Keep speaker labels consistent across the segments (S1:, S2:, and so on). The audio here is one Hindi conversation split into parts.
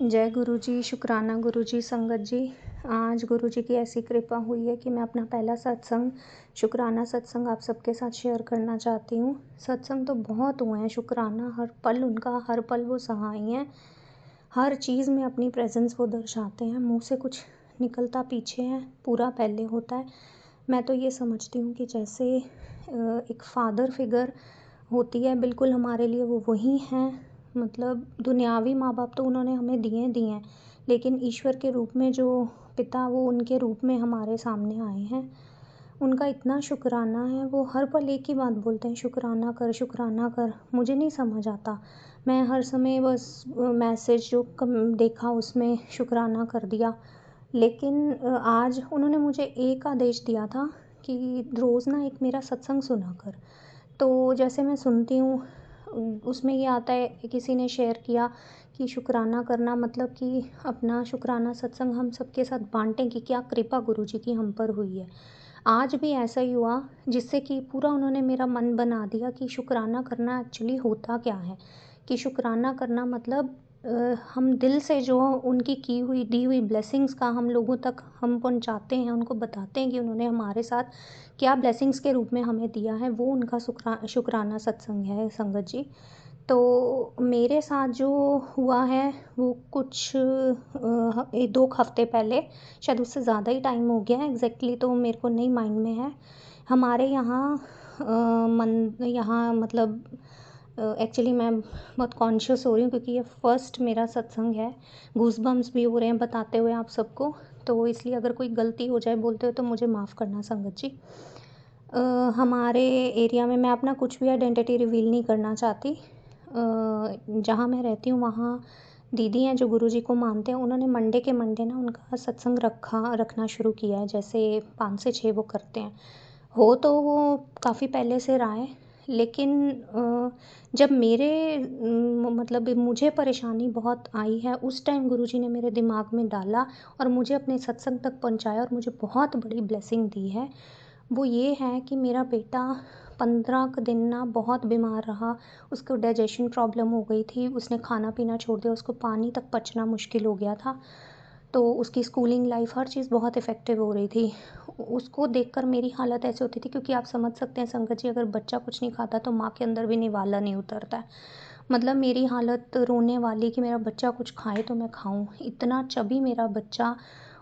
S1: जय गुरु जी, शुक्राना गुरु जी, संगत जी। आज गुरु जी की ऐसी कृपा हुई है कि मैं अपना पहला सत्संग, शुक्राना सत्संग आप सबके साथ शेयर करना चाहती हूँ। सत्संग तो बहुत हुए हैं, शुक्राना हर पल उनका, हर पल वो सहाय हैं। हर चीज़ में अपनी प्रेजेंस वो दर्शाते हैं। मुँह से कुछ निकलता पीछे है, पूरा पहले होता है। मैं तो ये समझती हूँ कि जैसे एक फादर फिगर होती है, बिल्कुल हमारे लिए वो वही हैं। मतलब दुनियावी माँ बाप तो उन्होंने हमें दिए हैं, लेकिन ईश्वर के रूप में जो पिता, वो उनके रूप में हमारे सामने आए हैं। उनका इतना शुक्राना है। वो हर पल एक ही बात बोलते हैं, शुक्राना कर, शुक्राना कर। मुझे नहीं समझ आता, मैं हर समय बस मैसेज जो कम देखा उसमें शुक्राना कर दिया। लेकिन आज उन्होंने मुझे एक आदेश दिया था कि रोज़ ना एक मेरा सत्संग सुना कर। तो जैसे मैं सुनती हूँ उसमें ये आता है, किसी ने शेयर किया कि शुक्राना करना मतलब कि अपना शुक्राना सत्संग हम सबके साथ बांटें कि क्या कृपा गुरु जी की हम पर हुई है। आज भी ऐसा ही हुआ, जिससे कि पूरा उन्होंने मेरा मन बना दिया कि शुक्राना करना एक्चुअली होता क्या है। कि शुक्राना करना मतलब हम दिल से जो उनकी की हुई दी हुई ब्लेसिंग्स का हम लोगों तक हम पहुंचाते हैं, उनको बताते हैं कि उन्होंने हमारे साथ क्या ब्लेसिंग्स के रूप में हमें दिया है, वो उनका शुक्राना सत्संग है संगत जी। तो मेरे साथ जो हुआ है वो कुछ 2 हफ्ते पहले, शायद उससे ज़्यादा ही टाइम हो गया है, एग्जैक्टली तो मेरे को नहीं माइंड में है। हमारे यहाँ यहाँ मतलब एक्चुअली मैं बहुत कॉन्शियस हो रही हूँ क्योंकि ये फर्स्ट मेरा सत्संग है। गूज़बम्प्स भी हो रहे हैं बताते हुए आप सबको, तो इसलिए अगर कोई गलती हो जाए बोलते हुए तो मुझे माफ़ करना संगत जी। हमारे एरिया में, मैं अपना कुछ भी आइडेंटिटी रिवील नहीं करना चाहती। जहाँ मैं रहती हूँ वहाँ दीदी हैं जो गुरुजी को मानते हैं। उन्होंने मंडे के मंडे ना उनका सत्संग रखना शुरू किया है, जैसे 5 से 6 वो करते हैं। हो तो वो काफ़ी पहले से रहा है, लेकिन जब मेरे मतलब मुझे परेशानी बहुत आई है, उस टाइम गुरुजी ने मेरे दिमाग में डाला और मुझे अपने सत्संग तक पहुँचाया और मुझे बहुत बड़ी ब्लेसिंग दी है। वो ये है कि मेरा बेटा 15 दिन ना बहुत बीमार रहा। उसको डाइजेशन प्रॉब्लम हो गई थी, उसने खाना पीना छोड़ दिया, उसको पानी तक पचना मुश्किल हो गया था। तो उसकी स्कूलिंग लाइफ हर चीज़ बहुत इफ़ेक्टिव हो रही थी। उसको देखकर मेरी हालत ऐसे होती थी, क्योंकि आप समझ सकते हैं संगत जी, अगर बच्चा कुछ नहीं खाता तो माँ के अंदर भी निवाला नहीं उतरता है। मतलब मेरी हालत रोने वाली कि मेरा बच्चा कुछ खाए तो मैं खाऊं। इतना चबी मेरा बच्चा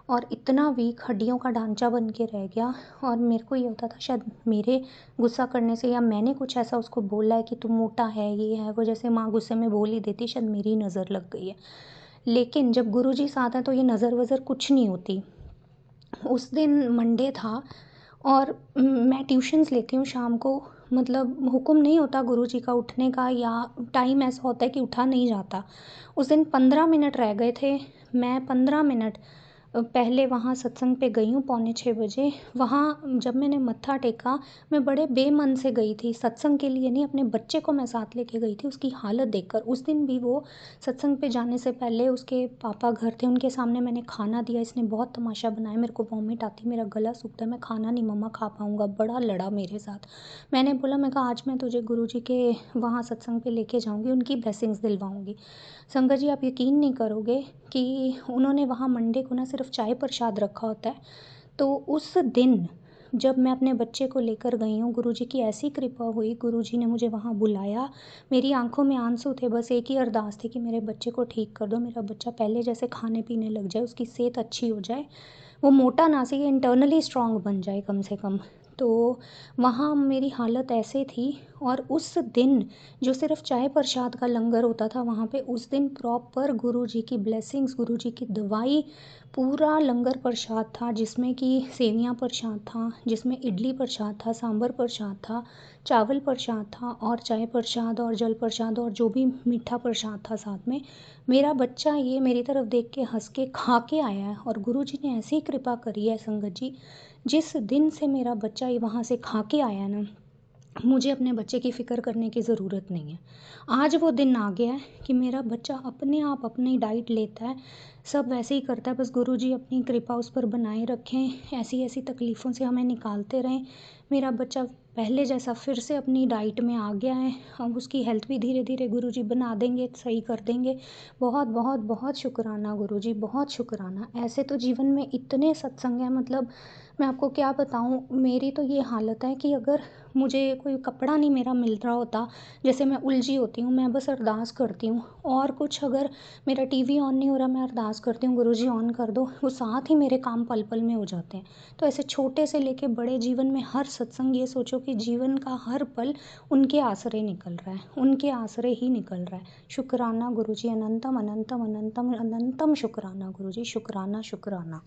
S1: और इतना वीक, हड्डियों का ढांचा बन के रह गया। और मेरे को ये होता था शायद मेरे गुस्सा करने से, या मैंने कुछ ऐसा उसको बोला है कि तू मोटा है, ये है वो, जैसे माँ गुस्से में बोल ही देती, शायद मेरी नज़र लग गई है। लेकिन जब गुरुजी साथ हैं तो ये नज़र वज़र कुछ नहीं होती। उस दिन मंडे था और मैं ट्यूशन्स लेती हूँ शाम को। मतलब हुक्म नहीं होता गुरुजी का उठने का, या टाइम ऐसा होता है कि उठा नहीं जाता। उस दिन 15 मिनट रह गए थे। मैं 15 मिनट पहले वहाँ सत्संग पे गई हूँ, 5:45 बजे। वहाँ जब मैंने मत्था टेका, मैं बड़े बेमन से गई थी, सत्संग के लिए नहीं, अपने बच्चे को मैं साथ लेके गई थी उसकी हालत देखकर। उस दिन भी वो सत्संग पे जाने से पहले उसके पापा घर थे, उनके सामने मैंने खाना दिया। इसने बहुत तमाशा बनाया, मेरे को वॉमिट आती, मेरा गला सूखता है, मैं खाना नहीं मम्मा खा पाऊँगा, बड़ा लड़ा मेरे साथ। मैंने बोला, मैं कहा आज मैं तुझे गुरुजी के वहाँ सत्संग पे लेके जाऊँगी, उनकी ब्लेसिंग्स दिलवाऊँगी। संगत जी, आप यकीन नहीं करोगे कि उन्होंने वहाँ मंडे को ना सिर्फ चाय प्रसाद रखा होता है। तो उस दिन जब मैं अपने बच्चे को लेकर गई हूँ, गुरुजी की ऐसी कृपा हुई, गुरुजी ने मुझे वहाँ बुलाया। मेरी आंखों में आंसू थे, बस एक ही अरदास थी कि मेरे बच्चे को ठीक कर दो, मेरा बच्चा पहले जैसे खाने पीने लग जाए, उसकी सेहत अच्छी हो जाए, वो मोटा ना सही, इंटरनली स्ट्रांग बन जाए कम से कम। तो वहाँ मेरी हालत ऐसे थी। और उस दिन जो सिर्फ चाय प्रसाद का लंगर होता था वहाँ पे, उस दिन प्रॉपर गुरुजी की ब्लेसिंग्स, गुरुजी की दवाई, पूरा लंगर प्रसाद था, जिसमें कि सेवियाँ प्रसाद था, जिसमें इडली प्रसाद था, सांभर प्रसाद था, चावल प्रसाद था, और चाय प्रसाद और जल प्रसाद और जो भी मीठा प्रसाद था साथ में। मेरा बच्चा ये मेरी तरफ देख के हंस के खा के आया है, और गुरुजी ने ऐसी कृपा करी है संगत जी। जिस दिन से मेरा बच्चा ये वहाँ से खा के आया ना, मुझे अपने बच्चे की फ़िक्र करने की ज़रूरत नहीं है। आज वो दिन आ गया है कि मेरा बच्चा अपने आप अपनी डाइट लेता है, सब वैसे ही करता है। बस गुरुजी अपनी कृपा उस पर बनाए रखें, ऐसी ऐसी तकलीफ़ों से हमें निकालते रहें। मेरा बच्चा पहले जैसा फिर से अपनी डाइट में आ गया है। अब उसकी हेल्थ भी धीरे धीरे गुरुजी बना देंगे, सही कर देंगे। बहुत बहुत बहुत शुक्राना गुरुजी, बहुत शुक्राना। ऐसे तो जीवन में इतने सत्संग हैं, मतलब मैं आपको क्या बताऊँ। मेरी तो ये हालत है कि अगर मुझे कोई कपड़ा नहीं मेरा मिल रहा होता, जैसे मैं उलझी होती हूँ, मैं बस अरदास करती हूँ। और कुछ अगर मेरा टीवी ऑन नहीं हो रहा, मैं अरदास करती हूँ गुरुजी ऑन कर दो, वो साथ ही मेरे काम पल पल में हो जाते हैं। तो ऐसे छोटे से लेके बड़े जीवन में हर सत्संग, ये सोचो कि जीवन का हर पल उनके आसरे निकल रहा है, उनके आसरे ही निकल रहा है। शुक्राना गुरुजी, अनंतम अनंतम अनंतम अनंतम शुक्राना गुरुजी, शुक्राना शुक्राना।